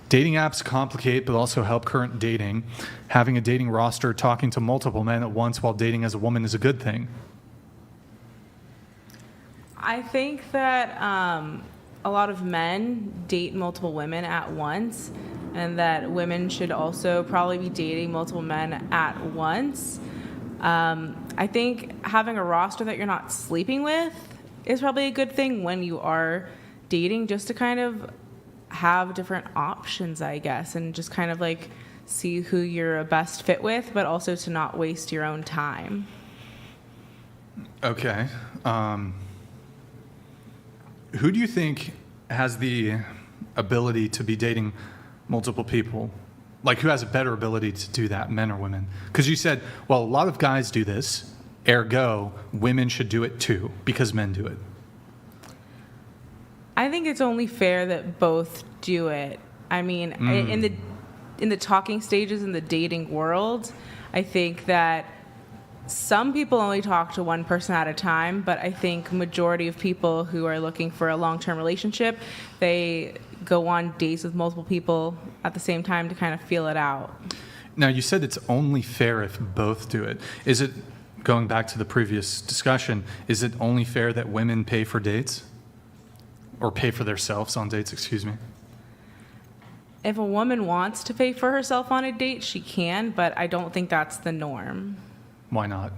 Dating apps complicate but also help current dating. Having a dating roster talking to multiple men at once while dating as a woman is a good thing. I think that a lot of men date multiple women at once, and that women should also probably be dating multiple men at once. I think having a roster that you're not sleeping with is probably a good thing when you are dating, just to kind of have different options, I guess, and just kind of like see who you're a best fit with, but also to not waste your own time. Okay. Who do you think has the ability to be dating multiple people? Like, who has a better ability to do that, men or women? Because you said, well, a lot of guys do this, ergo, women should do it too, because men do it. I think it's only fair that both do it. I mean, in the talking stages in the dating world, I think that some people only talk to one person at a time, but I think majority of people who are looking for a long-term relationship, they go on dates with multiple people at the same time to kind of feel it out. Now, you said it's only fair if both do it. Is it, going back to the previous discussion, is it only fair that women pay for dates? Or pay for themselves on dates, excuse me? If a woman wants to pay for herself on a date, she can, but I don't think that's the norm. Why not?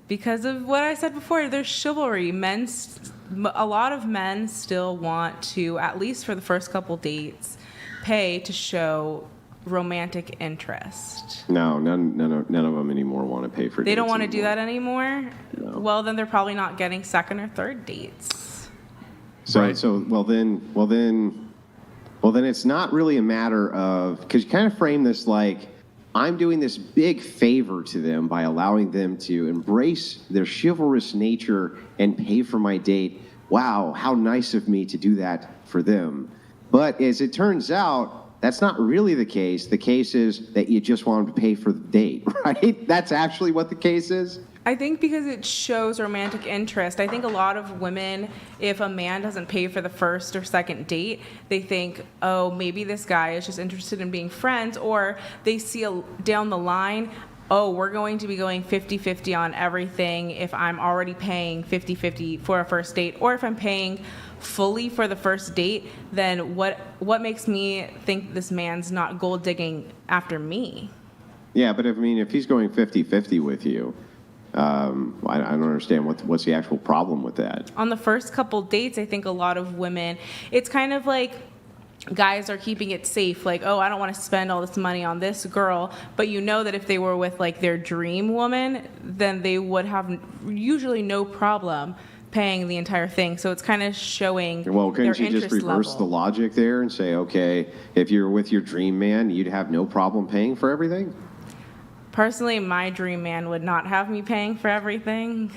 Because of what I said before, there's chivalry. A lot of men still want to, at least for the first couple dates, pay to show romantic interest. No, none of them anymore want to pay for dates. They don't want to do that anymore? No. Well, then they're probably not getting second or third dates. Right. Well then it's not really a matter of, because you kind of frame this like, I'm doing this big favor to them by allowing them to embrace their chivalrous nature and pay for my date. Wow, how nice of me to do that for them. But as it turns out, that's not really the case. The case is that you just want them to pay for the date, right? That's actually what the case is. I think because it shows romantic interest. I think a lot of women, if a man doesn't pay for the first or second date, they think, oh, maybe this guy is just interested in being friends, or they see down the line, oh, we're going to be going 50-50 on everything if I'm already paying 50-50 for a first date, or if I'm paying fully for the first date, then what makes me think this man's not gold digging after me? Yeah, but if he's going 50-50 with you, I don't understand what's the actual problem with that. On the first couple dates, I think a lot of women, it's kind of like guys are keeping it safe, like, oh, I don't want to spend all this money on this girl, but you know that if they were with like their dream woman, then they would have usually no problem paying the entire thing. So it's kind of showing well, couldn't their you just interest reverse level. the logic there and say, okay, if you're with your dream man, you'd have no problem paying for everything? Personally, my dream man would not have me paying for everything.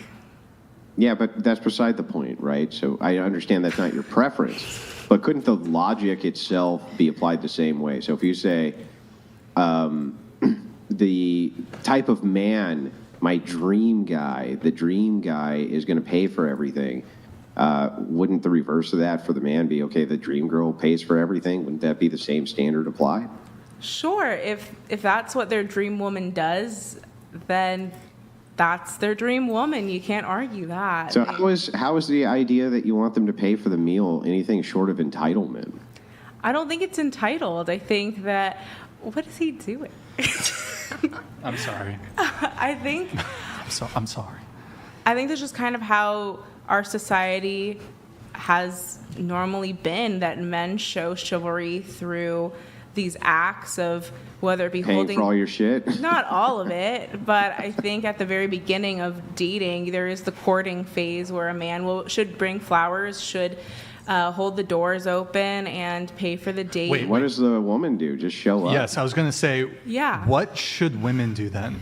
Yeah, but that's beside the point, right? So I understand that's not your preference, but couldn't the logic itself be applied the same way? So if you say the type of man, my dream guy, the dream guy is going to pay for everything, wouldn't the reverse of that for the man be, okay, the dream girl pays for everything? Wouldn't that be the same standard applied? Sure, if that's what their dream woman does, then that's their dream woman. You can't argue that. So how is the idea that you want them to pay for the meal anything short of entitlement? I don't think it's entitled. I think that, what is he doing? I'm sorry. I'm sorry. I think that's just kind of how our society has normally been, that men show chivalry through these acts of whether it be paying holding for all your shit. Not all of it, but I think at the very beginning of dating, there is the courting phase where a man should bring flowers, should hold the doors open and pay for the date. Wait, what does the woman do? Just show up? Yes, I was going to say, yeah. What should women do then?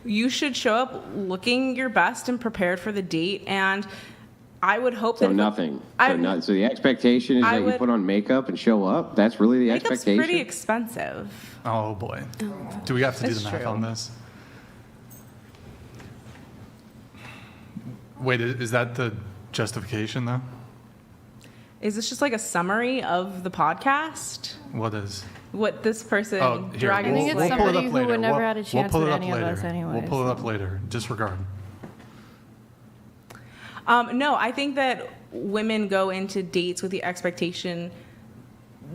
You should show up looking your best and prepared for the date, and I would hope so that... Nothing. So the expectation is that you put on makeup and show up? That's really the expectation? Makeup's pretty expensive. Oh, boy. Do we have to do the math on this? Wait, is that the justification, though? Is this just like a summary of the podcast? What is? What this person Here, dragging I think it's we'll pull it somebody up who later. would never We'll- had a we'll chance pull with it up any of later. us anyway, We'll pull it up so. later. Disregard. No, I think that women go into dates with the expectation,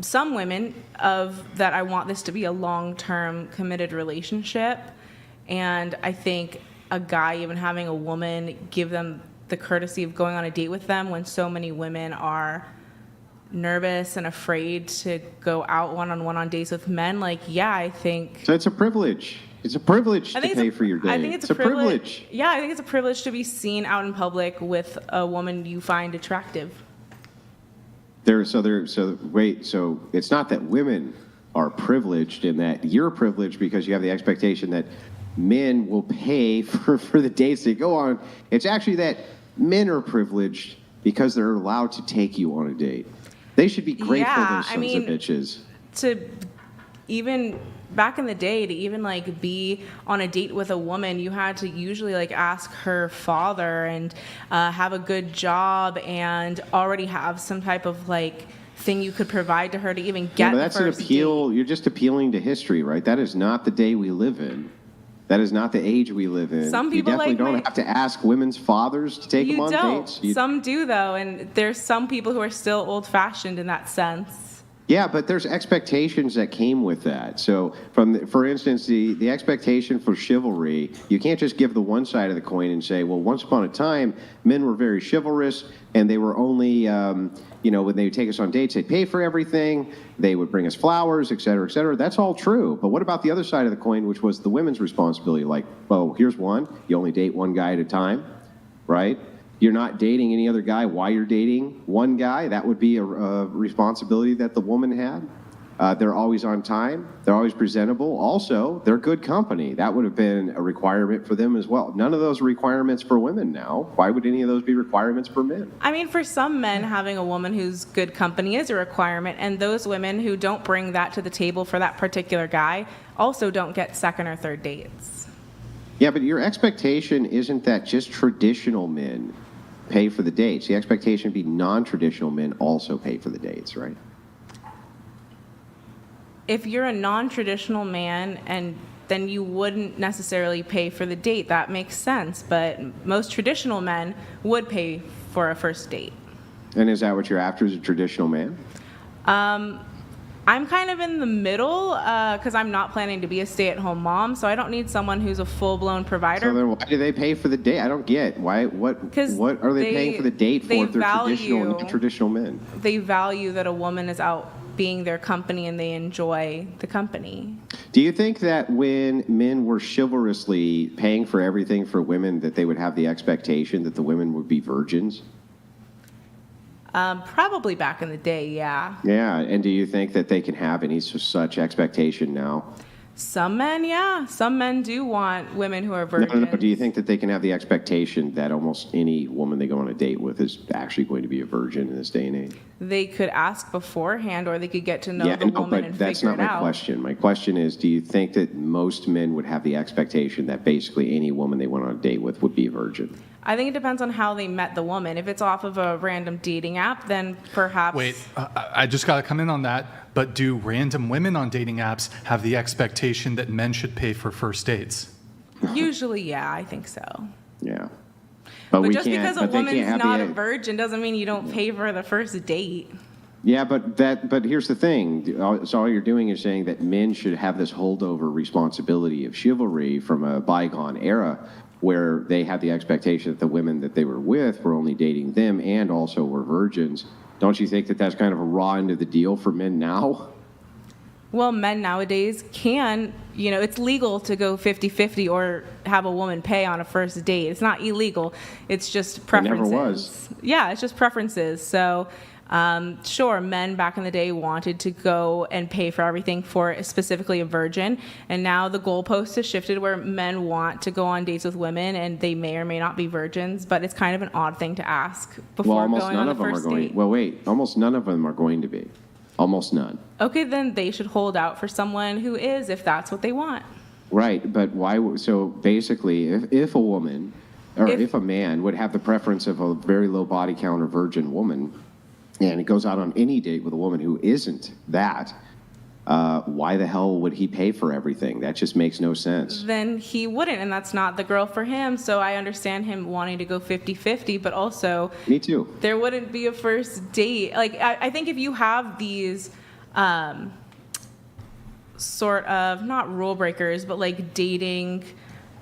some women, of that I want this to be a long-term committed relationship. And I think a guy even having a woman give them the courtesy of going on a date with them when so many women are nervous and afraid to go out one-on-one on dates with men, like, yeah, I think... So it's a privilege. It's a privilege to I think pay it's for your date. I think it's a privilege. Yeah, I think it's a privilege to be seen out in public with a woman you find attractive. So it's not that women are privileged in that you're privileged because you have the expectation that men will pay for the dates they go on. It's actually that men are privileged because they're allowed to take you on a date. They should be grateful, Yeah, those sons of bitches. To even back in the day, to even like be on a date with a woman, you had to usually like ask her father and have a good job and already have some type of like thing you could provide to her to even get Yeah, but the that's an first appeal. date. You're just appealing to history, right? That is not the day we live in. That is not the age we live in. Some people you definitely like don't have to ask women's fathers to take them You on don't. dates. Some do though, and there's some people who are still old-fashioned in that sense. Yeah, but there's expectations that came with that. So, for instance, the expectation for chivalry, you can't just give the one side of the coin and say, well, once upon a time, men were very chivalrous, and they were only, when they would take us on dates, they'd pay for everything, they would bring us flowers, et cetera, et cetera. That's all true. But what about the other side of the coin, which was the women's responsibility? Like, well, here's one. You only date one guy at a time, right? You're not dating any other guy while you're dating one guy. That would be a responsibility that the woman had. They're always on time. They're always presentable. Also, they're good company. That would have been a requirement for them as well. None of those are requirements for women now. Why would any of those be requirements for men? I mean, for some men, having a woman who's good company is a requirement, and those women who don't bring that to the table for that particular guy also don't get second or third dates. Yeah, but your expectation isn't that just traditional men pay for the dates. The expectation would be non-traditional men also pay for the dates, right? If you're a non-traditional man, and then you wouldn't necessarily pay for the date, that makes sense. But most traditional men would pay for a first date. And is that what you're after, as a traditional man? I'm kind of in the middle because I'm not planning to be a stay-at-home mom, so I don't need someone who's a full-blown provider. So then why do they pay for the date? I don't get. Why? What are they paying for the date for if they're traditional and non-traditional men? They value that a woman is out being their company and they enjoy the company. Do you think that when men were chivalrously paying for everything for women, that they would have the expectation that the women would be virgins? Probably back in the day, yeah. Yeah, and do you think that they can have any such expectation now? Some men, yeah. Some men do want women who are virgins. No. Do you think that they can have the expectation that almost any woman they go on a date with is actually going to be a virgin in this day and age? They could ask beforehand, or they could get to know the woman and that's figure not it my out. question. My question is, do you think that most men would have the expectation that basically any woman they went on a date with would be a virgin? I think it depends on how they met the woman. If it's off of a random dating app, then perhaps... Wait, I just got to come in on that. But do random women on dating apps have the expectation that men should pay for first dates? Usually, yeah, I think so. Yeah. But we just can't- because a but they woman's can't have not the- a virgin doesn't mean you don't pay for the first date. Yeah, but here's the thing. So all you're doing is saying that men should have this holdover responsibility of chivalry from a bygone era where they had the expectation that the women that they were with were only dating them and also were virgins. Don't you think that that's kind of a raw end of the deal for men now? Well, men nowadays can, it's legal to go 50-50 or have a woman pay on a first date. It's not illegal. It's just preferences. It never was. Yeah, it's just preferences. So, sure, men back in the day wanted to go and pay for everything for specifically a virgin. And now the goalpost has shifted where men want to go on dates with women and they may or may not be virgins. But it's kind of an odd thing to ask before going on the first date. Well, wait, almost none of them are going to be. Almost none. Okay, then they should hold out for someone who is, if that's what they want. Right, but why? So basically, if a woman or If- if a man would have the preference of a very low body count or virgin woman, and goes out on any date with a woman who isn't that, why the hell would he pay for everything? That just makes no sense. Then he wouldn't, and that's not the girl for him. So I understand him wanting to go 50-50, but also Me too. there wouldn't be a first date. Like, I think if you have these sort of, not rule breakers, but like dating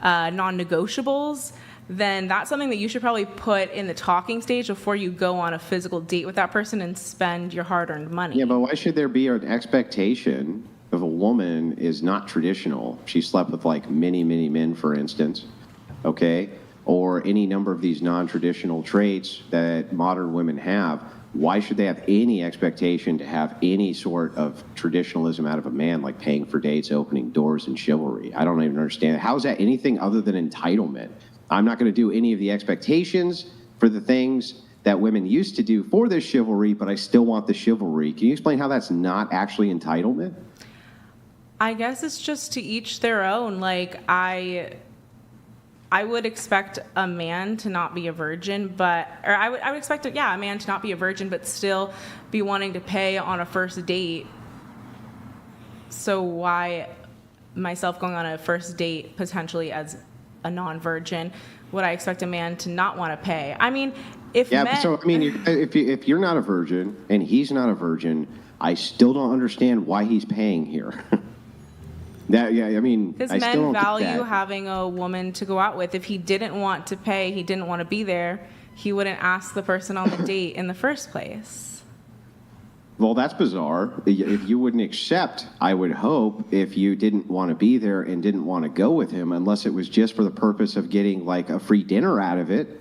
non-negotiables, then that's something that you should probably put in the talking stage before you go on a physical date with that person and spend your hard-earned money. Yeah, but why should there be an expectation if a woman is not traditional? She slept with like many, many men, for instance, okay? Or any number of these non-traditional traits that modern women have. Why should they have any expectation to have any sort of traditionalism out of a man, like paying for dates, opening doors, and chivalry? I don't even understand. How is that anything other than entitlement? I'm not going to do any of the expectations for the things that women used to do for this chivalry, but I still want the chivalry. Can you explain how that's not actually entitlement? I guess it's just to each their own. Like, I would expect a man to not be a virgin, I would expect, a man to not be a virgin, but still be wanting to pay on a first date. So why myself going on a first date potentially as a non-virgin would I expect a man to not want to pay? I mean, if if you're not a virgin and he's not a virgin, I still don't understand why he's paying here. Because I men still don't get value that. having a woman to go out with. If he didn't want to pay, he didn't want to be there, he wouldn't ask the person on the date in the first place. Well, that's bizarre. If you wouldn't accept, I would hope, if you didn't want to be there and didn't want to go with him, unless it was just for the purpose of getting like a free dinner out of it.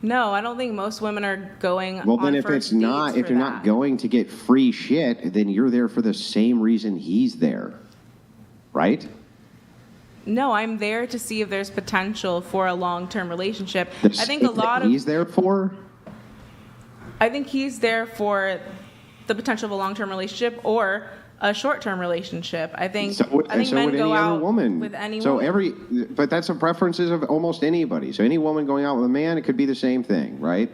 No, I don't think most women are going Well, then on if first it's not, dates if for you're that. not going to get free shit, then you're there for the same reason he's there, right? No, I'm there to see if there's potential for a long-term relationship. The I think a same lot that of he's there for. I think he's there for the potential of a long-term relationship or a short-term relationship. I think men would go any other out woman. with any So woman. but that's the preferences of almost anybody. So any woman going out with a man, it could be the same thing, right?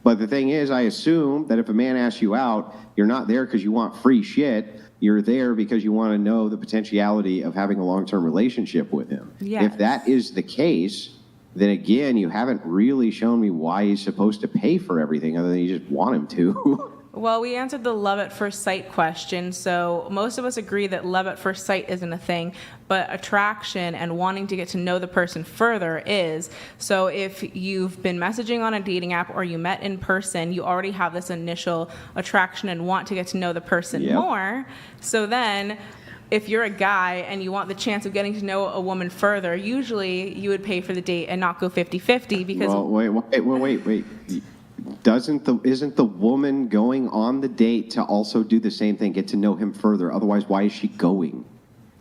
But the thing is, I assume that if a man asks you out, you're not there because you want free shit. You're there because you want to know the potentiality of having a long-term relationship with him. Yes. If that is the case, then again, you haven't really shown me why he's supposed to pay for everything other than you just want him to. Well, we answered the love at first sight question, so most of us agree that love at first sight isn't a thing, but attraction and wanting to get to know the person further is. So if you've been messaging on a dating app or you met in person, you already have this initial attraction and want to get to know the person Yep. more. So then if you're a guy and you want the chance of getting to know a woman further, usually you would pay for the date and not go 50-50 because Well, wait. Isn't the woman going on the date to also do the same thing, get to know him further? Otherwise, why is she going?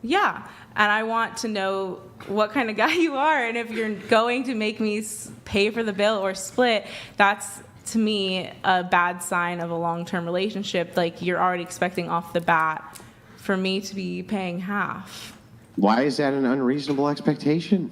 yeah, and I want to know what kind of guy you are, and if you're going to make me pay for the bill or split, that's to me a bad sign of a long-term relationship. Like, you're already expecting off the bat for me to be paying half. Why is that an unreasonable expectation?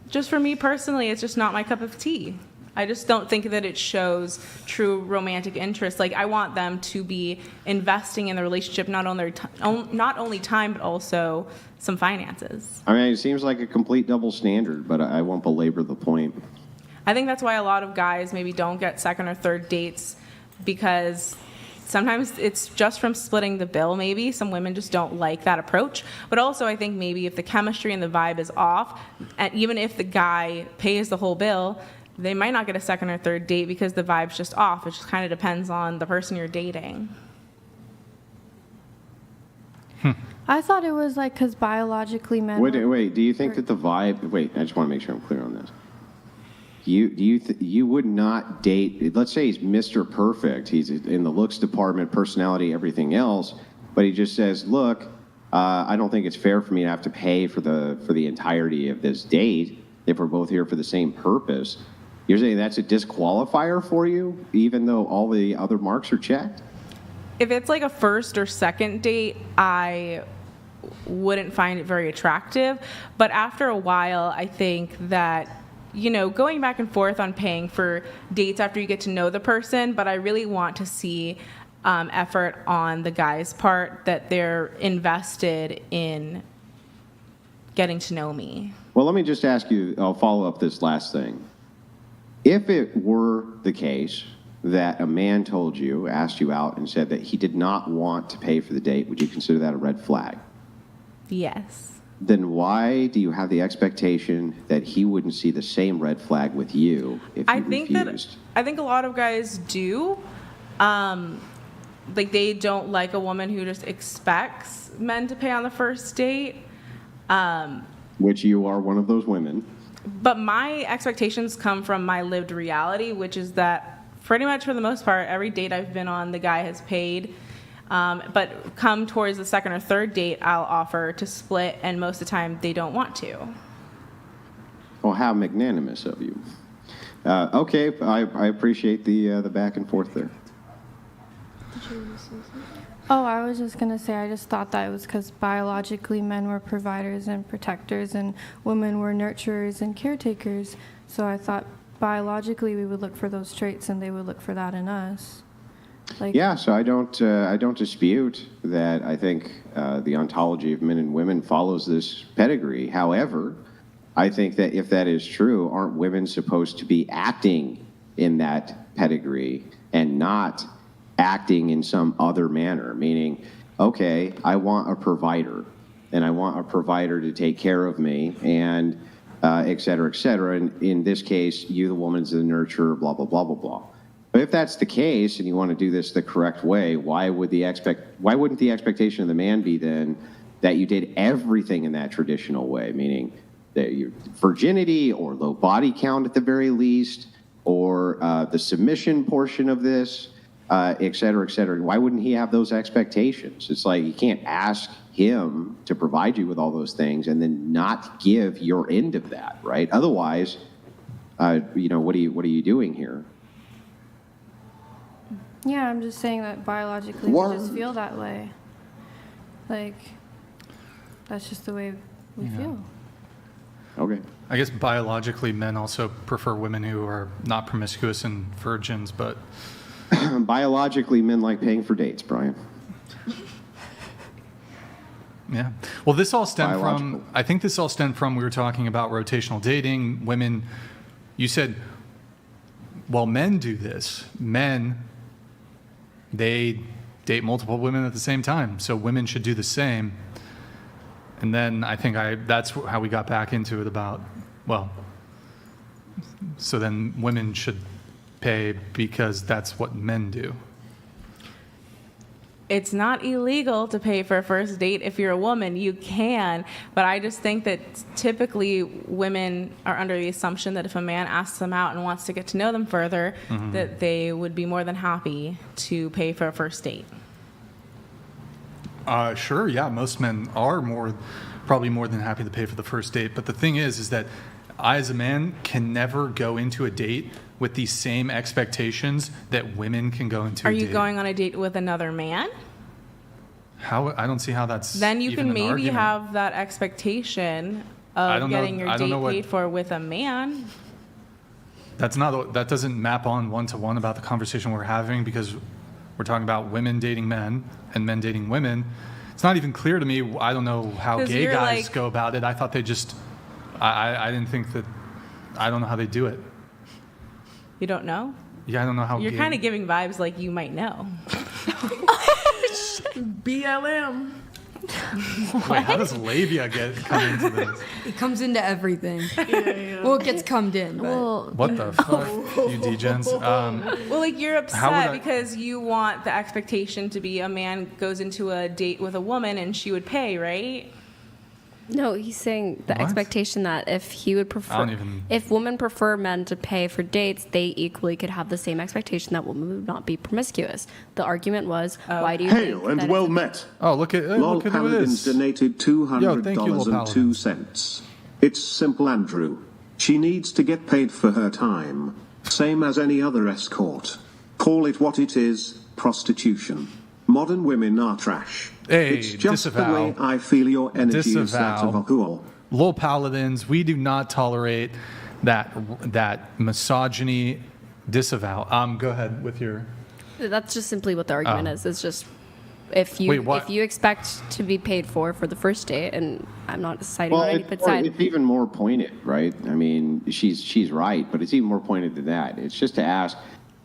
Just for me personally, it's just not my cup of tea. I just don't think that it shows true romantic interest. Like, I want them to be investing in the relationship, not only time, but also some finances. I mean, it seems like a complete double standard, but I won't belabor the point. I think that's why a lot of guys maybe don't get second or third dates, because sometimes it's just from splitting the bill. Maybe some women just don't like that approach. But also, I think maybe if the chemistry and the vibe is off, and even if the guy pays the whole bill, they might not get a second or third date because the vibe's just off. It just kind of depends on the person you're dating. I thought it was like because biologically men. Wait. Do you think that the vibe? Wait, I just want to make sure I'm clear on this. You would not date? Let's say he's Mr. Perfect. He's in the looks department, personality, everything else. But he just says, "Look, I don't think it's fair for me to have to pay for the entirety of this date if we're both here for the same purpose." You're saying that's a disqualifier for you, even though all the other marks are checked? If it's like a first or second date, I wouldn't find it very attractive. But after a while, I think that going back and forth on paying for dates after you get to know the person, but I really want to see effort on the guy's part that they're invested in getting to know me. Well, let me just ask you, I'll follow up this last thing. If it were the case that a man asked you out and said that he did not want to pay for the date, would you consider that a red flag? Yes. Then why do you have the expectation that he wouldn't see the same red flag with you if you refused? I think a lot of guys do. They don't like a woman who just expects men to pay on the first date. Which you are one of those women. But my expectations come from my lived reality, which is that pretty much for the most part, every date I've been on, the guy has paid. But come towards the second or third date, I'll offer to split, and most of the time they don't want to. Well, how magnanimous of you. Okay, I appreciate the back and forth there. Oh, I was just going to say, I just thought that it was because biologically men were providers and protectors and women were nurturers and caretakers. So I thought biologically we would look for those traits and they would look for that in us. Yeah, so I don't dispute that. I think the ontology of men and women follows this pedigree. However, I think that if that is true, aren't women supposed to be acting in that pedigree and not acting in some other manner? Meaning, okay, I want a provider, and I want a provider to take care of me, and et cetera, et cetera. And in this case, you, the woman's the nurturer, blah, blah, blah, blah, blah. But if that's the case and you want to do this the correct way, why wouldn't the expectation of the man be then that you did everything in that traditional way, meaning that your virginity or low body count at the very least, or the submission portion of this, et cetera, et cetera? Why wouldn't he have those expectations? It's like you can't ask him to provide you with all those things and then not give your end of that, right? Otherwise, what are you doing here? Yeah, I'm just saying that biologically we just feel that way. That's just the way we feel. Okay. I guess biologically men also prefer women who are not promiscuous and virgins, but... Biologically, men like paying for dates, Brian. Yeah. Well, this all stemmed from, I think this all stemmed from, we were talking about rotational dating. Women, you said, well, men do this. Men, they date multiple women at the same time. So women should do the same. And then I think that's how we got back into it about, well, so then women should pay because that's what men do. It's not illegal to pay for a first date if you're a woman. You can, but I just think that typically women are under the assumption that if a man asks them out and wants to get to know them further, that they would be more than happy to pay for a first date. Sure, yeah, most men are probably more than happy to pay for the first date. But the thing is that I, as a man, can never go into a date with the same expectations that women can go into a date. Are you going on a date with another man? How? I don't see how that's Then you even can an maybe argument. have that expectation of getting your date paid for with a man. That doesn't map on one-to-one about the conversation we're having, because we're talking about women dating men and men dating women. It's not even clear to me. I don't know how gay guys go about it. I thought they just... I didn't think that... I don't know how they do it. You don't know? Yeah, I don't know how. You're kind of giving vibes like you might know. BLM. Wait, how does labia come into this? It comes into everything. Well, it gets cummed in. But. What the fuck, you degens? Well, like you're upset because you want the expectation to be a man goes into a date with a woman and she would pay, right? No, he's saying the expectation that if he would prefer, if women prefer men to pay for dates, they equally could have the same expectation that women would not be promiscuous. The argument was, why do you Hail and well met. Oh, look at who it Paladins is. donated $200.02. It's simple, Andrew. She needs to get paid for her time, same as any other escort. Call it what it is, prostitution. Modern women are trash. Hey, it's just disavow. the way I feel your energy is that of a ghoul. Lol Paladins, we do not tolerate that misogyny disavow. Go ahead with your. That's just simply what the argument is. It's just if you expect to be paid for the first date, and I'm not citing on any side. It's even more pointed, right? I mean, she's right, but it's even more pointed than that. It's just to ask,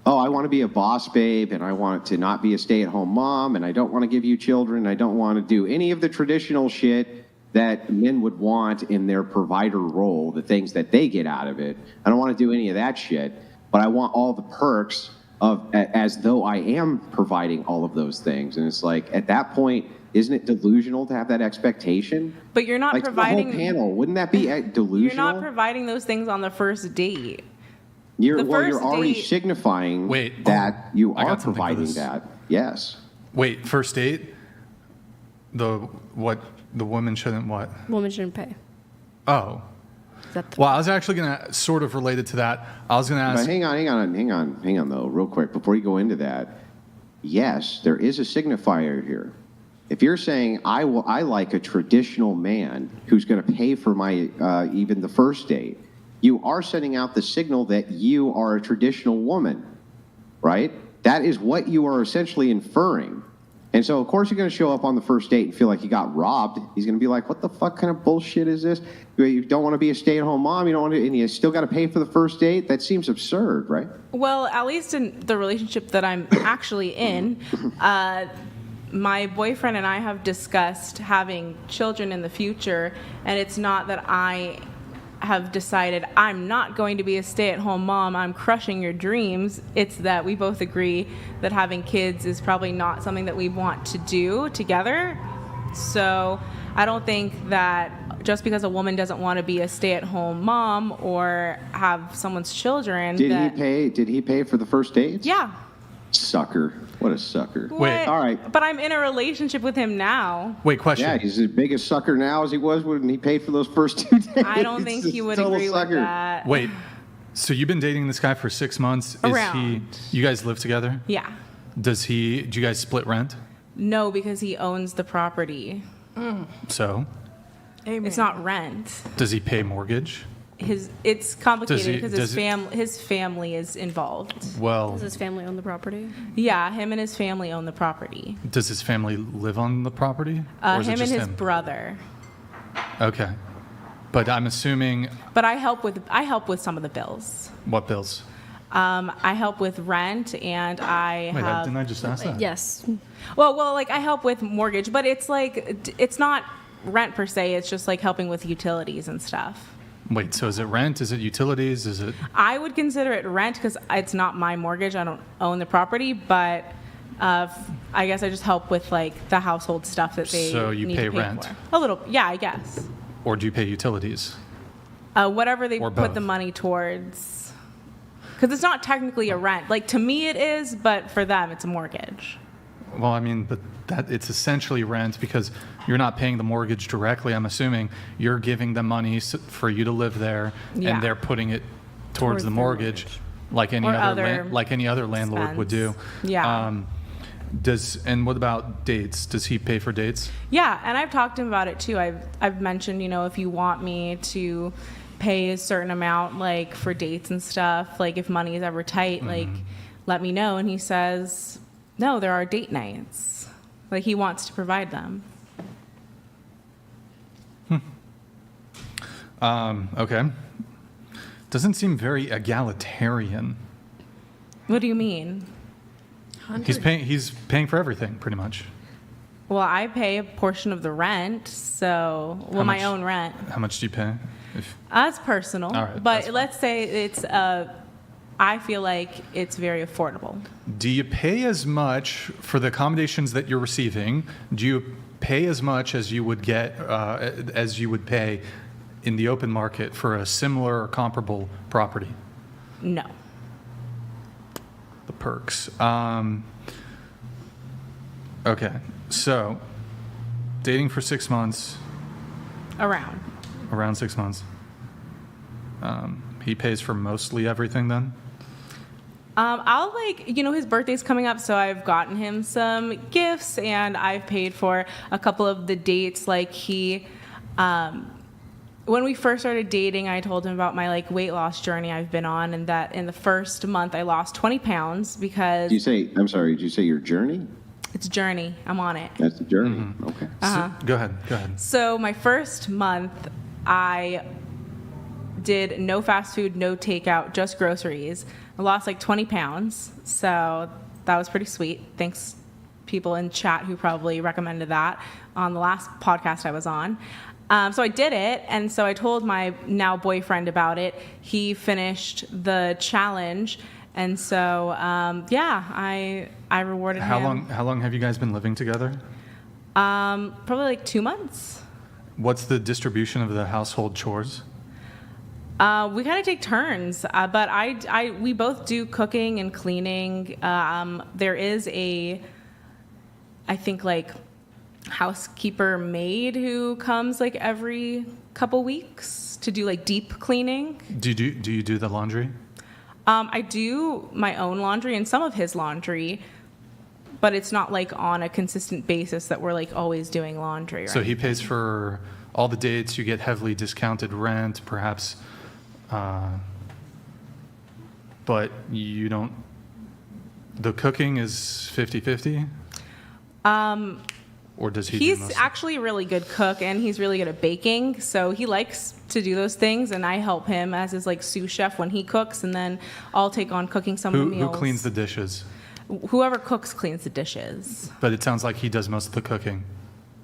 oh, I want to be a boss babe, and I want to not be a stay-at-home mom, and I don't want to give you children. I don't want to do any of the traditional shit that men would want in their provider role, the things that they get out of it. I don't want to do any of that shit, but I want all the perks of as though I am providing all of those things. And it's like, at that point, isn't it delusional to have that expectation? But you're not like providing the whole panel. Wouldn't that be delusional? You're not providing those things on the first date. You're already signifying that you are providing that. Yes. Wait, first date? The woman shouldn't what? Woman shouldn't pay. Oh. Well, I was actually going to sort of relate it to that. I was going to ask. But hang on, though, real quick, before you go into that. Yes, there is a signifier here. If you're saying I like a traditional man who's going to pay for my even the first date, you are sending out the signal that you are a traditional woman, right? That is what you are essentially inferring. And so, of course, you're going to show up on the first date and feel like you got robbed. He's going to be like, what the fuck kind of bullshit is this? You don't want to be a stay-at-home mom, you don't want to, and you still got to pay for the first date? That seems absurd, right? Well, at least in the relationship that I'm actually in, my boyfriend and I have discussed having children in the future, and it's not that I have decided I'm not going to be a stay-at-home mom, I'm crushing your dreams. It's that we both agree that having kids is probably not something that we want to do together. So I don't think that just because a woman doesn't want to be a stay-at-home mom or have someone's children. Did he pay for the first date? Yeah. Sucker. What a sucker. Wait. All right. But I'm in a relationship with him now. Wait, question. Yeah, he's as big a sucker now as he was when he paid for those first 2 days. I don't think he would agree with that. Wait, so you've been dating this guy for 6 months? You guys live together? Yeah. Do you guys split rent? No, because he owns the property. So? Amen. It's not rent. Does he pay mortgage? It's complicated because his he- family is involved. Well, Does his family own the property? Yeah, him and his family own the property. does his family live on the property? Or is it Him and just his him? brother. Okay. But I'm assuming, But I help with some of the bills. what bills? I help with rent, and Didn't I just ask that? Yes. well, like I help with mortgage, but it's like it's not rent per se. It's just like helping with utilities and stuff. Wait, so is it rent? Is it utilities? Is it? I would consider it rent because it's not my mortgage. I don't own the property, but I guess I just help with like the household stuff that they So you need pay to pay rent? for. A little, yeah, I guess. Or do you pay utilities? Whatever they Or put both. the money towards, because it's not technically a rent. Like to me, it is, but for them, it's a mortgage. Well, I mean, but it's essentially rent because you're not paying the mortgage directly. I'm assuming you're giving them money for you to live there, Yeah. and they're putting it towards the their mortgage, like any Or other other landlord would do. expense. Yeah. And what about dates? Does he pay for dates? Yeah, and I've talked to him about it too. I've mentioned, if you want me to pay a certain amount, like for dates and stuff, like if money is ever tight, like let me know. And he says, no, there are date nights. Like he wants to provide them. Okay. Doesn't seem very egalitarian. What do you mean? He's paying for everything, pretty much. Well, I pay a portion of the rent, so How my much? own rent. How much do you pay? That's personal. All right, that's but fine. let's say it's I feel like it's very affordable. Do you pay as much for the accommodations that you're receiving? Do you pay as much as you would get as you would pay in the open market for a similar or comparable property? No. The perks. Okay, so dating for 6 months, around 6 months. He pays for mostly everything then? I'll his birthday's coming up, so I've gotten him some gifts, and I've paid for a couple of the dates. Like he when we first started dating, I told him about my like weight loss journey I've been on, and that in the first month I lost 20 pounds because I'm sorry, did you say your journey? it's a journey. I'm on it. That's the journey. Okay. So, go ahead. So my first month, I did no fast food, no takeout, just groceries. I lost like 20 pounds, so that was pretty sweet. Thanks, people in chat who probably recommended that on the last podcast I was on. So I did it, and so I told my now boyfriend about it. He finished the challenge, and so I rewarded him. How long have you guys been living together? Probably like 2 months. What's the distribution of the household chores? We kind of take turns, but we both do cooking and cleaning. There is I think like housekeeper maid who comes like every couple weeks to do like deep cleaning. Do you do the laundry? I do my own laundry and some of his laundry, but it's not like on a consistent basis that we're like always doing laundry. Right? So he pays for all the dates. You get heavily discounted rent, perhaps, but you don't. The cooking is 50-50? Or does he? He's actually a really good cook, and he's really good at baking. So he likes to do those things, and I help him as his like sous chef when he cooks, and then I'll take on cooking some of the meals. Who cleans the dishes? Whoever cooks cleans the dishes. But it sounds like he does most of the cooking.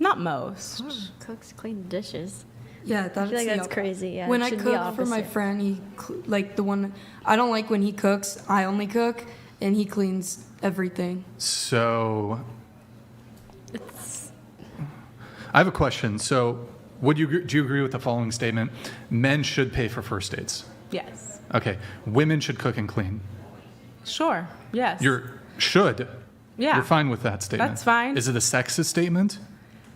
Not most. Cooks clean dishes. Yeah, I feel like that's crazy. Yeah, when it I should be cook for my opposite. friend, I don't like when he cooks. I only cook, and he cleans everything. So, I have a question. So, do you agree with the following statement? Men should pay for first dates. Yes. Okay. Women should cook and clean. Sure. Yes. Should. Yeah. You're fine with that statement. That's fine. Is it a sexist statement?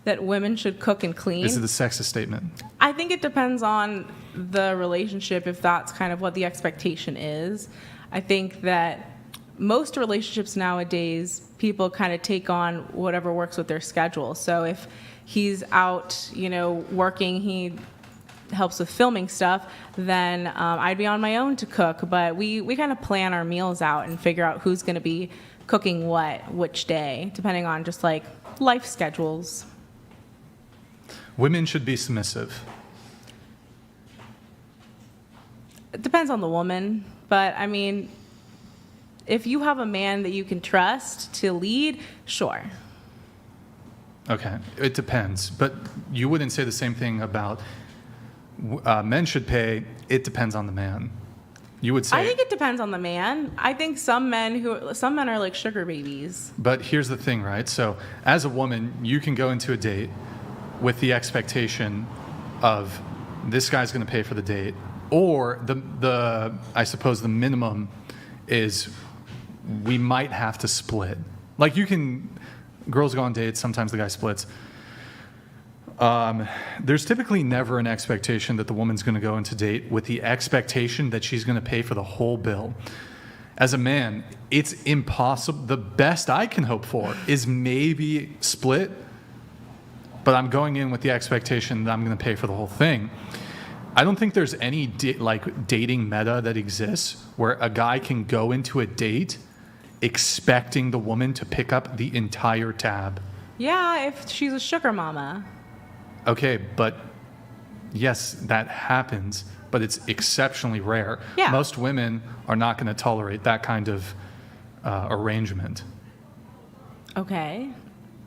That women should cook and clean. Is it a sexist statement? I think it depends on the relationship, if that's kind of what the expectation is. I think that most relationships nowadays, people kind of take on whatever works with their schedule. So if he's out, working, he helps with filming stuff, then I'd be on my own to cook. But we kind of plan our meals out and figure out who's going to be cooking what, which day, depending on just like life schedules. Women should be submissive. It depends on the woman, but I mean, if you have a man that you can trust to lead, sure. Okay, it depends. But you wouldn't say the same thing about men should pay. It depends on the man. You would say. I think it depends on the man. I think some men are like sugar babies. But here's the thing, right? So as a woman, you can go into a date with the expectation of this guy's going to pay for the date, or I suppose the minimum is we might have to split. Like girls go on dates, sometimes the guy splits. There's typically never an expectation that the woman's going to go into date with the expectation that she's going to pay for the whole bill. As a man, it's impossible. The best I can hope for is maybe split, but I'm going in with the expectation that I'm going to pay for the whole thing. I don't think there's any dating meta that exists where a guy can go into a date expecting the woman to pick up the entire tab. Yeah, if she's a sugar mama. Okay, but yes, that happens, but it's exceptionally rare. Yeah. Most women are not going to tolerate that kind of arrangement. Okay.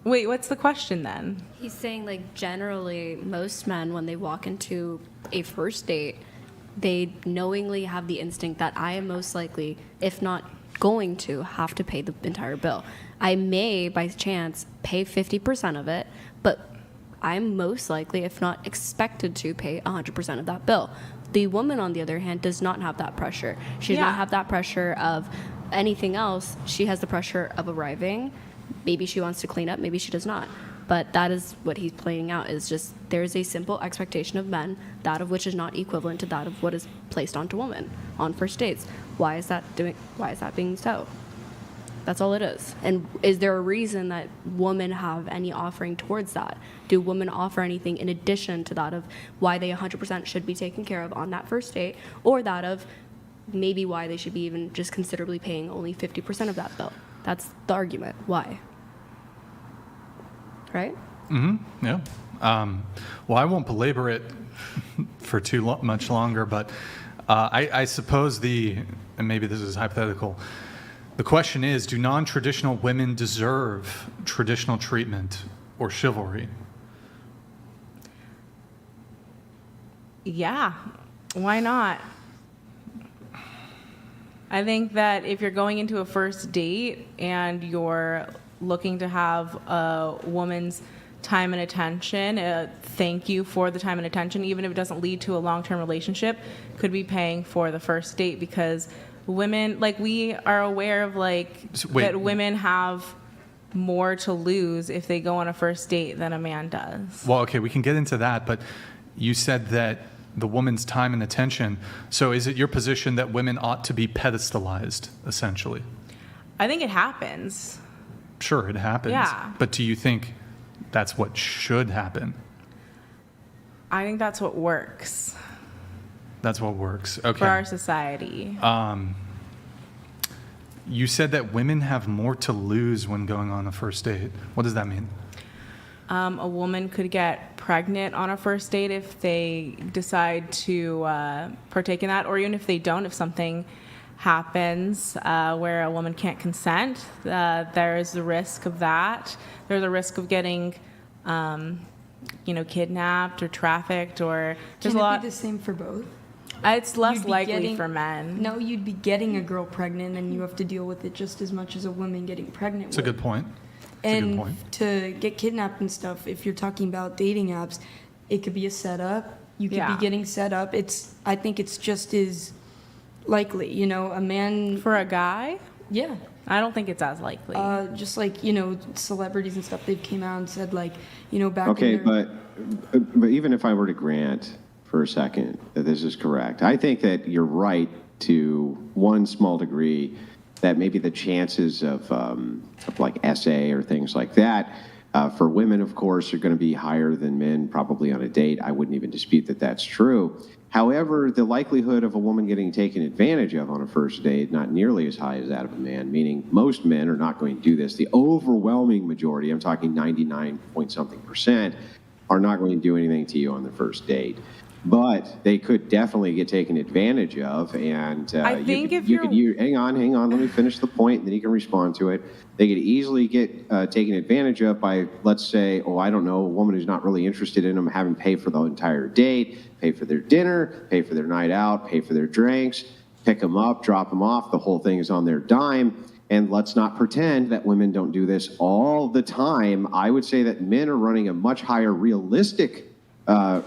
Wait, what's the question then? He's saying, like, generally, most men, when they walk into a first date, they knowingly have the instinct that I am most likely, if not going to, have to pay the entire bill. I may, by chance, pay 50% of it, but I'm most likely, if not expected to, pay 100% of that bill. The woman, on the other hand, does not have that pressure. She does not have that pressure of anything else. She has the pressure of arriving. Maybe she wants to clean up, maybe she does not. But that is what he's playing out, is just there is a simple expectation of men, that of which is not equivalent to that of what is placed onto women on first dates. Why is that being so? That's all it is. And is there a reason that women have any offering towards that? Do women offer anything in addition to that of why they 100% should be taken care of on that first date, or that of maybe why they should be even just considerably paying only 50% of that bill? That's the argument. Why? Right? Mm-hmm. Yeah. Well, I won't belabor it for much longer, but I suppose and maybe this is hypothetical, the question is, do non-traditional women deserve traditional treatment or chivalry? Yeah, why not? I think that if you're going into a first date and you're looking to have a woman's time and attention, thank you for the time and attention, even if it doesn't lead to a long-term relationship, could be paying for the first date, because women, like, we are aware of, like, that women have more to lose if they go on a first date than a man does. Well, okay, we can get into that, but you said that the woman's time and attention. So is it your position that women ought to be pedestalized, essentially? I think it happens. Sure, it happens. Yeah. But do you think that's what should happen? I think that's what works. That's what works. Okay. For our society. You said that women have more to lose when going on a first date. What does that mean? A woman could get pregnant on a first date if they decide to partake in that, or even if they don't, if something happens where a woman can't consent, there is the risk of that. There's a risk of getting, kidnapped or trafficked, or there's Can a it lot. be the same for both? It's less You'd be likely for men. No, you'd be getting a girl pregnant, and you have to deal with it just as much as a woman getting pregnant. It's a good point. And to get kidnapped and stuff, if you're talking about dating apps, it could be a setup. You could be getting set up. I think it's just as likely, a man. For a guy? Yeah. I don't think it's as likely. Just like, celebrities and stuff, they've came out and said, like, back Okay, in their... but even if I were to grant for a second that this is correct, I think that you're right to one small degree, that maybe the chances of like SA or things like that for women, of course, are going to be higher than men probably on a date. I wouldn't even dispute that that's true. However, the likelihood of a woman getting taken advantage of on a first date, not nearly as high as that of a man, meaning most men are not going to do this. The overwhelming majority, I'm talking 99 point something %, are not going to do anything to you on the first date. But they could definitely get taken advantage of, and I think hang on, let me finish the point, and then you can respond to it. They could easily get taken advantage of by, let's say, a woman who's not really interested in them, having pay for the entire date, pay for their dinner, pay for their night out, pay for their drinks, pick them up, drop them off. The whole thing is on their dime. And let's not pretend that women don't do this all the time. I would say that men are running a much higher realistic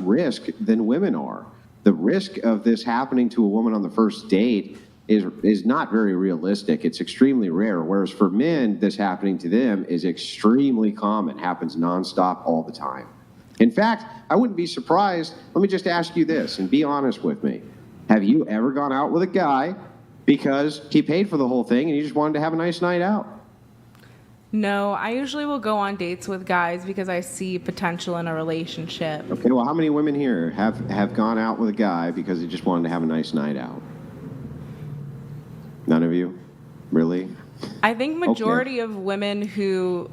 risk than women are. The risk of this happening to a woman on the first date is not very realistic. It's extremely rare. Whereas for men, this happening to them is extremely common, happens nonstop all the time. In fact, I wouldn't be surprised. Let me just ask you this and be honest with me. Have you ever gone out with a guy because he paid for the whole thing and you just wanted to have a nice night out? No, I usually will go on dates with guys because I see potential in a relationship. Okay, well, how many women here have gone out with a guy because they just wanted to have a nice night out? None of you? Really? I think majority of women who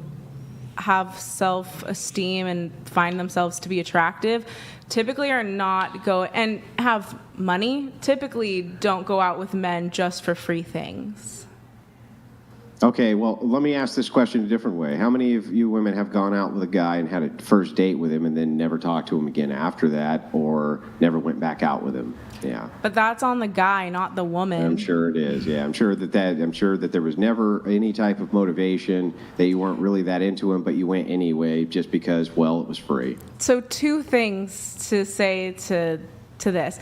have self-esteem and find themselves to be attractive typically are not and have money, typically don't go out with men just for free things. Okay, well, let me ask this question a different way. How many of you women have gone out with a guy and had a first date with him and then never talked to him again after that, or never went back out with him? Yeah. But that's on the guy, not the woman. I'm sure it is. Yeah, I'm sure that there was never any type of motivation, that you weren't really that into him, but you went anyway just because, well, it was free. So two things to say to this.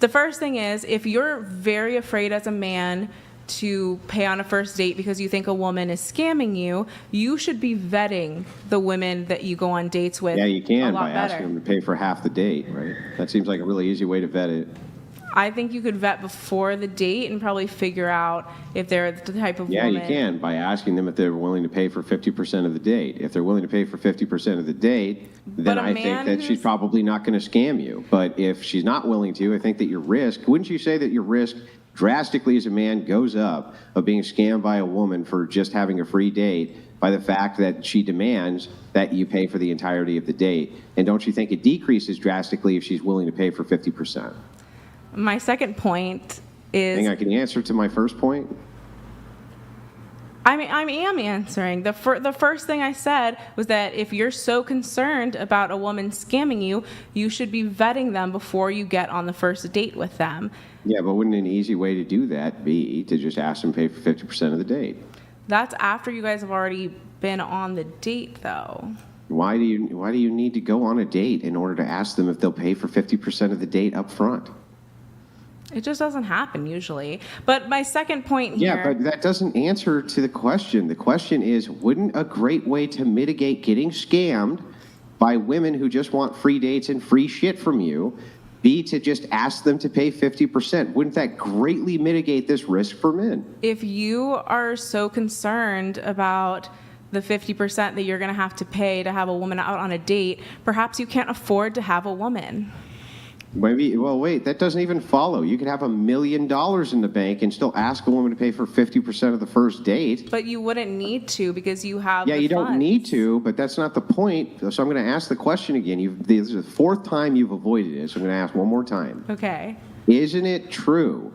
The first thing is, if you're very afraid as a man to pay on a first date because you think a woman is scamming you, you should be vetting the women that you go on dates with. Yeah, you can by asking them to pay for half the date, right? That seems like a really easy way to vet it. I think you could vet before the date and probably figure out if they're the type of Yeah, woman. you can by asking them if they're willing to pay for 50% of the date. If they're willing to pay for 50% of the date, then I think that she's probably not going to scam you. But if she's not willing to, I think that your risk, wouldn't you say that your risk drastically as a man goes up of being scammed by a woman for just having a free date by the fact that she demands that you pay for the entirety of the date? And don't you think it decreases drastically if she's willing to pay for 50%? My second point is... Hang on, can you answer to my first point? I am answering. The first thing I said was that if you're so concerned about a woman scamming you, you should be vetting them before you get on the first date with them. Yeah, but wouldn't an easy way to do that be to just ask them to pay for 50% of the date? That's after you guys have already been on the date, though. Why do you need to go on a date in order to ask them if they'll pay for 50% of the date up front? It just doesn't happen usually. But my second point here... Yeah, but that doesn't answer to the question. The question is, wouldn't a great way to mitigate getting scammed by women who just want free dates and free shit from you be to just ask them to pay 50%? Wouldn't that greatly mitigate this risk for men? If you are so concerned about the 50% that you're going to have to pay to have a woman out on a date, perhaps you can't afford to have a woman. Maybe, well, wait, that doesn't even follow. You could have $1 million in the bank and still ask a woman to pay for 50% of the first date. But you wouldn't need to because you have Yeah, the you don't funds. need to, but that's not the point. So I'm going to ask the question again. This is the fourth time you've avoided it, so I'm going to ask one more time. Okay. Isn't it true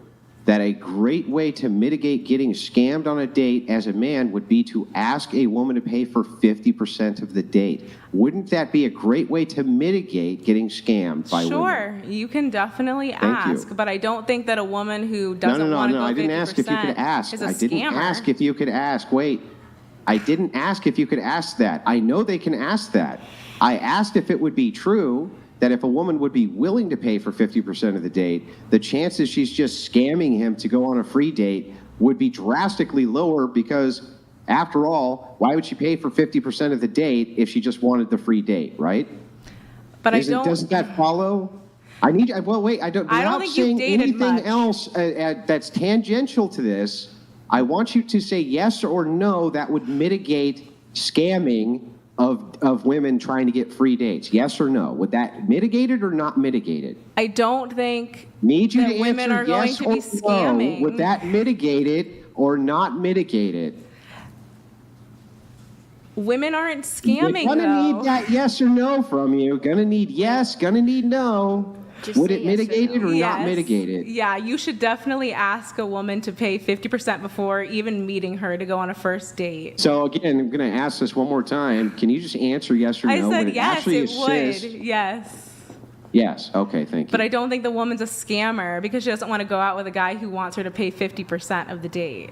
that a great way to mitigate getting scammed on a date as a man would be to ask a woman to pay for 50% of the date? Wouldn't that be a great way to mitigate getting scammed by women? Sure, you can definitely ask, but I don't think that a woman who doesn't want to go 50% I didn't ask if you could ask. is a I didn't scammer. ask if you could ask. Wait, I didn't ask if you could ask that. I know they can ask that. I asked if it would be true that if a woman would be willing to pay for 50% of the date, the chances she's just scamming him to go on a free date would be drastically lower because, after all, why would she pay for 50% of the date if she just wanted the free date, right? But Doesn't that follow? I need. Well, wait. I don't. Without think you've saying dated anything much. else that's tangential to this, I want you to say yes or no. That would mitigate scamming of women trying to get free dates. Yes or no? Would that mitigate it or not mitigate it? I don't think Need you that to women answer are going yes to or be scamming. no. Would that mitigate it or not mitigate it? Women aren't We're scamming, gonna though. need that yes or no from you. Gonna need yes. Gonna need no. Just Would say it yes or mitigate no. it or not Yes. mitigate it? Yeah, you should definitely ask a woman to pay 50% before even meeting her to go on a first date. So again, I'm going to ask this one more time. Can you just answer yes or no? I when said it yes, actually it would. assists- Yes. Yes. Okay. Thank you. But I don't think the woman's a scammer because she doesn't want to go out with a guy who wants her to pay 50% of the date.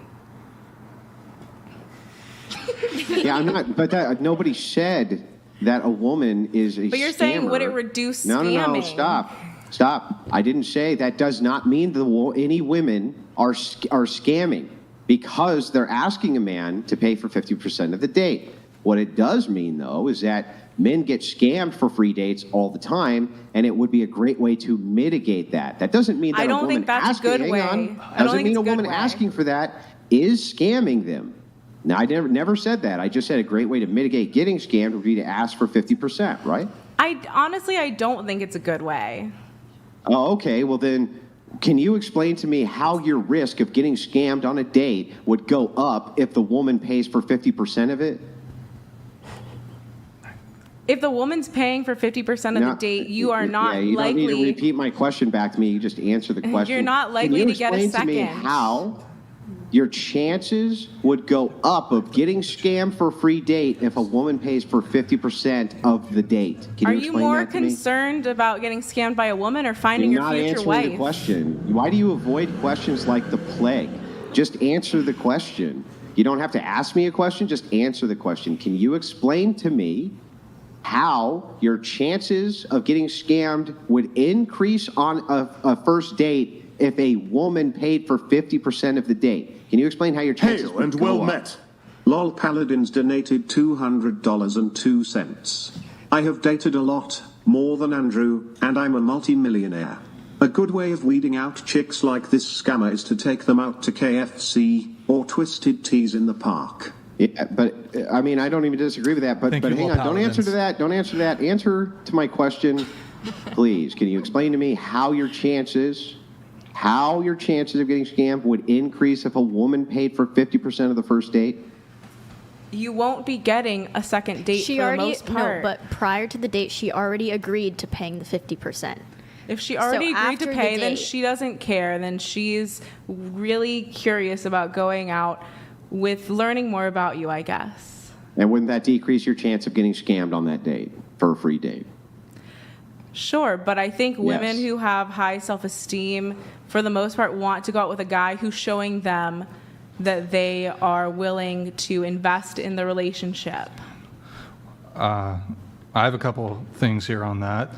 Yeah, I'm not. But nobody said that a woman is a. But you're saying, would it scammer. reduce No. scamming? Stop. I didn't say that. Does not mean any women are scamming because they're asking a man to pay for 50% of the date. What it does mean, though, is that men get scammed for free dates all the time, and it would be a great way to mitigate that. That doesn't mean that I don't a woman think that's a asking, good hang way. on, I don't doesn't think mean it's a a good woman way. asking for that is scamming them. Now, I never said that. I just said a great way to mitigate getting scammed would be to ask for 50%, right? I don't think it's a good way. Oh, okay. Well, then, can you explain to me how your risk of getting scammed on a date would go up if the woman pays for 50% of it? If the woman's paying for 50% of the date, you are not yeah, you likely. don't need to repeat my question back to me. You just answer the question. You're not likely to get a Can you explain to me second. how your chances would go up of getting scammed for a free date if a woman pays for 50% of the date? Can Are you you explain more that to me? concerned about getting scammed by a woman or finding You're your not future answering wife? the question. Why do you avoid questions like the plague? Just answer the question. You don't have to ask me a question, just answer the question. Can you explain to me how your chances of getting scammed would increase on a first date if a woman paid for 50% of the date? Can you explain how your chances Hail would and go well up? met. Lol Paladins donated $200.02. I have dated a lot, more than Andrew, and I'm a multi-millionaire. A good way of weeding out chicks like this scammer is to take them out to KFC or Twisted Teas in the park. Yeah, but I mean, I don't even disagree with that. But hang on, don't answer to that. Don't answer to that. Answer to my question, please. Can you explain to me how your chances of getting scammed would increase if a woman paid for 50% of the first date? You won't be getting a second date for the most part. No, but prior to the date, she already agreed to paying the 50%. If she already agreed to pay, then date, she doesn't care. Then she's really curious about going out with learning more about you, I guess. And wouldn't that decrease your chance of getting scammed on that date for a free date? Sure, but I think women Yes. who have high self-esteem, for the most part, want to go out with a guy who's showing them that they are willing to invest in the relationship. I have a couple things here on that.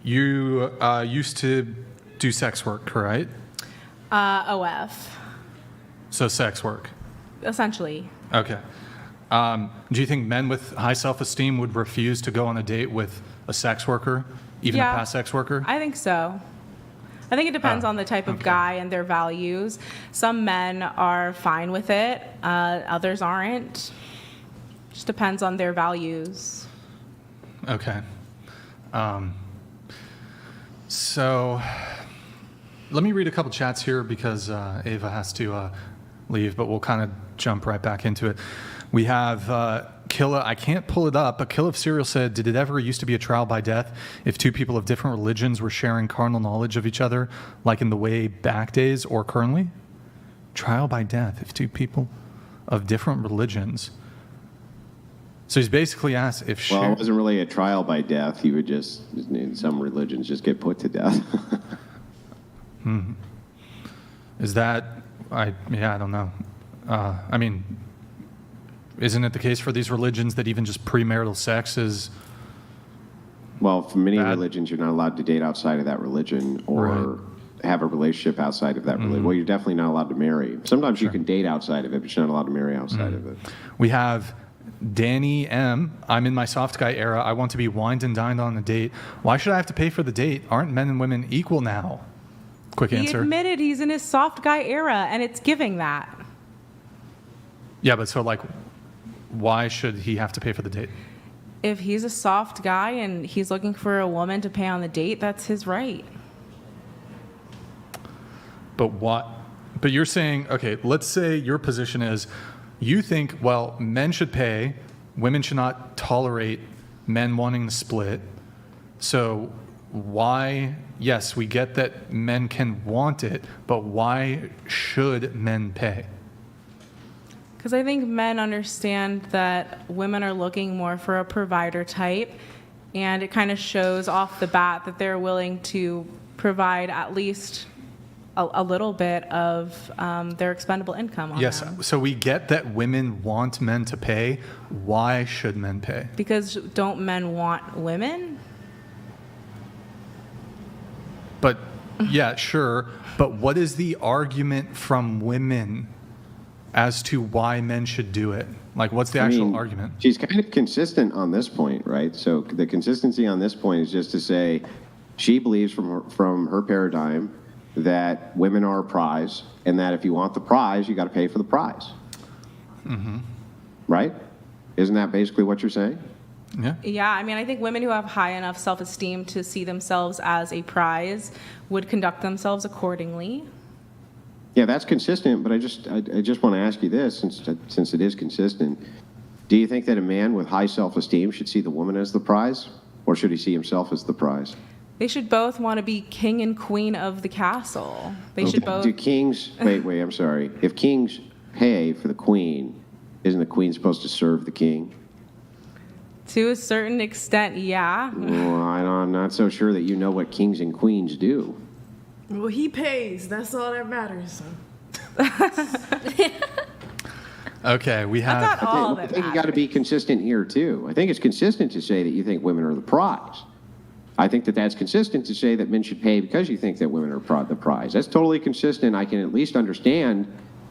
You used to do sex work, right? OF, So sex work. essentially. Okay. Do you think men with high self-esteem would refuse to go on a date with a sex worker, even Yeah. a past sex worker? I think so. I think it depends on the type of guy and their values. Some men are fine with it, others aren't. Just depends on their values. Okay. So let me read a couple chats here because Ava has to leave, but we'll kind of jump right back into it. We have Killa, I can't pull it up, but Killa of Serial said, did it ever used to be a trial by death if two people of different religions were sharing carnal knowledge of each other, like in the way back days or currently? Trial by death if two people of different religions. So he's basically asked if Well, it wasn't really a trial by death. You would just, in some religions, just get put to death. Is that, I don't know. I mean, isn't it the case for these religions that even just premarital sex is... Well, for many bad? religions, you're not allowed to date outside of that religion or have a relationship outside of that religion. Well, you're definitely not allowed to marry. Sometimes you can date outside of it, but you're not allowed to marry outside of it. We have Danny M. I'm in my soft guy era. I want to be wined and dined on a date. Why should I have to pay for the date? Aren't men and women equal now? Quick He answer. admitted he's in his soft guy era, and it's giving that. Yeah, but so like, why should he have to pay for the date? If he's a soft guy and he's looking for a woman to pay on the date, that's his right. But what? But you're saying, okay, let's say your position is you think, well, men should pay, women should not tolerate men wanting to split. So why, yes, we get that men can want it, but why should men pay? Because I think men understand that women are looking more for a provider type, and it kind of shows off the bat that they're willing to provide at least a little bit of their expendable income on Yes, them. so we get that women want men to pay. Why should men pay? Because don't men want women? But yeah, sure. But what is the argument from women as to why men should do it? Like, what's the actual argument? She's kind of consistent on this point, right? So the consistency on this point is just to say she believes from her paradigm that women are a prize, and that if you want the prize, you got to pay for the prize. Mm-hmm. Right? Isn't that basically what you're saying? Yeah. Yeah, I mean, I think women who have high enough self-esteem to see themselves as a prize would conduct themselves accordingly. Yeah, that's consistent, but I just want to ask you this, since it is consistent. Do you think that a man with high self-esteem should see the woman as the prize, or should he see himself as the prize? They should both want to be king and queen of the castle. They should both. Do kings, wait, I'm sorry. If kings pay for the queen, isn't the queen supposed to serve the king? To a certain extent, yeah. Well, I'm not so sure that you know what kings and queens do. Well, he pays. That's all that matters. Okay, we have. That's not all I that think you got to be consistent here, too. I think it's consistent to say that you think women are the prize. I think that that's consistent to say that men should pay because you think that women are the prize. That's totally consistent. I can at least understand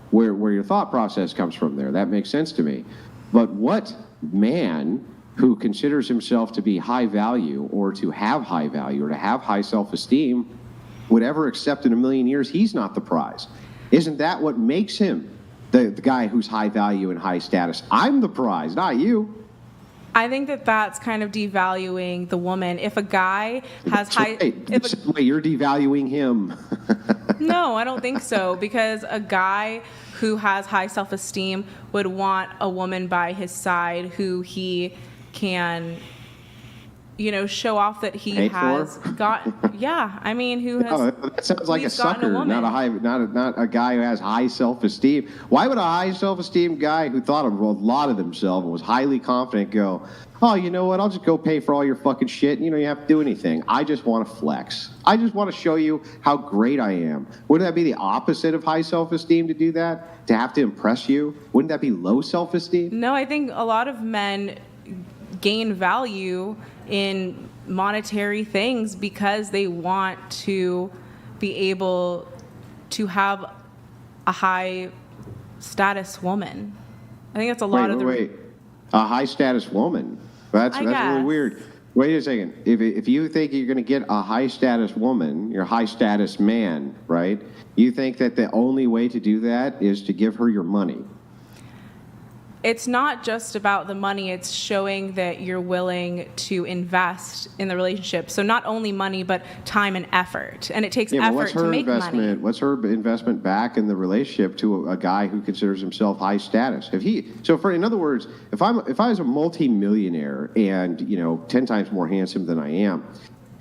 where your thought process comes from there. That makes sense to me. But what man who considers himself to be high value or to have high value or to have high self-esteem would ever accept in a million years he's not the prize. Isn't that what makes him the guy who's high value and high status? I'm the prize, not you. I think that that's kind of devaluing the woman. If a guy has high... Wait, you're devaluing him. No, I don't think so, because a guy who has high self-esteem would want a woman by his side who he can, show off that he has got. Yeah, I mean, who has? Oh, that sounds like a sucker, not a guy who has high self-esteem. Why would a high self-esteem guy who thought a lot of himself and was highly confident go, oh, you know what? I'll just go pay for all your fucking shit. You have to do anything. I just want to flex. I just want to show you how great I am. Wouldn't that be the opposite of high self-esteem to do that? To have to impress you? Wouldn't that be low self-esteem? No, I think a lot of men gain value in monetary things because they want to be able to have a high status woman. I think that's a lot of the... Wait. A high status woman? That's really weird. Wait a second. If you think you're going to get a high status woman, you're a high status man, right? You think that the only way to do that is to give her your money? It's not just about the money, it's showing that you're willing to invest in the relationship. So not only money, but time and effort. And it takes effort to make money. What's her investment back in the relationship to a guy who considers himself high status? In other words, if I was a multi-millionaire and 10 times more handsome than I am,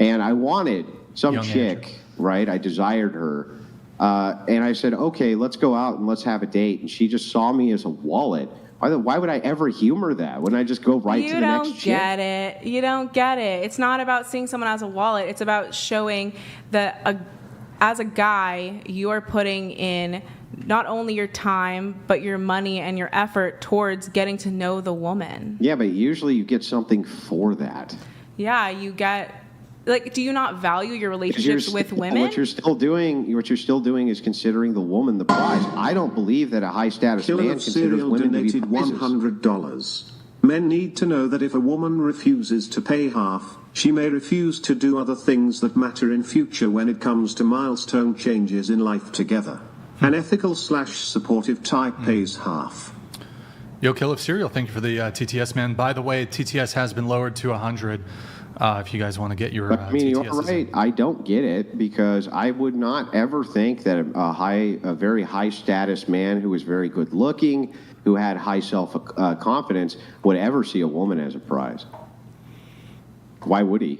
and I wanted some chick, right? I desired her, and I said, okay, let's go out and let's have a date, and she just saw me as a wallet. Why would I ever humor that? Wouldn't I just go right to the next chick? You don't get it. It's not about seeing someone as a wallet. It's about showing that as a guy, you are putting in not only your time, but your money and your effort towards getting to know the woman. Yeah, but usually you get something for that. Yeah, you get... do you not value your relationships with women? What you're still doing is considering the woman the prize. I don't believe that a high status man considers women to be prizes. $100. Men need to know that if a woman refuses to pay half, she may refuse to do other things that matter in future when it comes to milestone changes in life together. An ethical/supportive type pays half. Yo, Kill of Cereal, thank you for the TTS, man. By the way, TTS has been lowered to 100. If you guys want to get your TTS. You're right. I don't get it because I would not ever think that a very high status man who was very good looking, who had high self confidence, would ever see a woman as a prize. Why would he?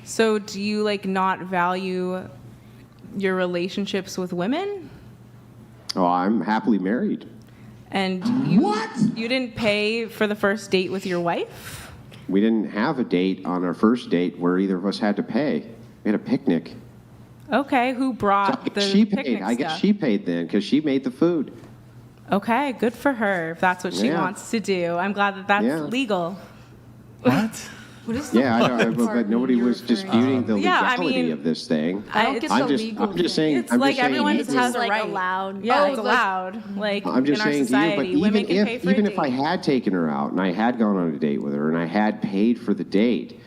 So do you not value your relationships with women? Oh, I'm happily married. And you didn't pay for the first date with your wife? We didn't have a date on our first date where either of us had to pay. We had a picnic. Okay, who brought the picnic stuff? I guess she paid then because she made the food. Okay, good for her if that's what she wants to do. I'm glad that that's legal. What? What is the but nobody was disputing the legality of this thing. I don't get the legal. I'm just saying. It's everyone has a right. Allowed. Yeah, it's allowed. I'm just in our saying society, to you, but women can pay for even a if I had taken her out and I had gone on a date with her and I had paid for the date,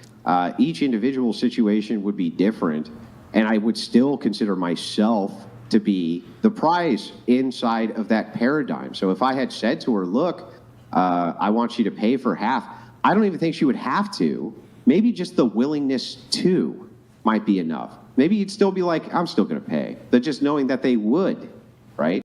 each individual situation would be different, and I would still consider myself to be the prize inside of that paradigm. So if I had said to her, "Look, I want you to pay for half," I don't even think she would have to. Maybe just the willingness to might be enough. Maybe you'd still be like, I'm still going to pay. But just knowing that they would, right?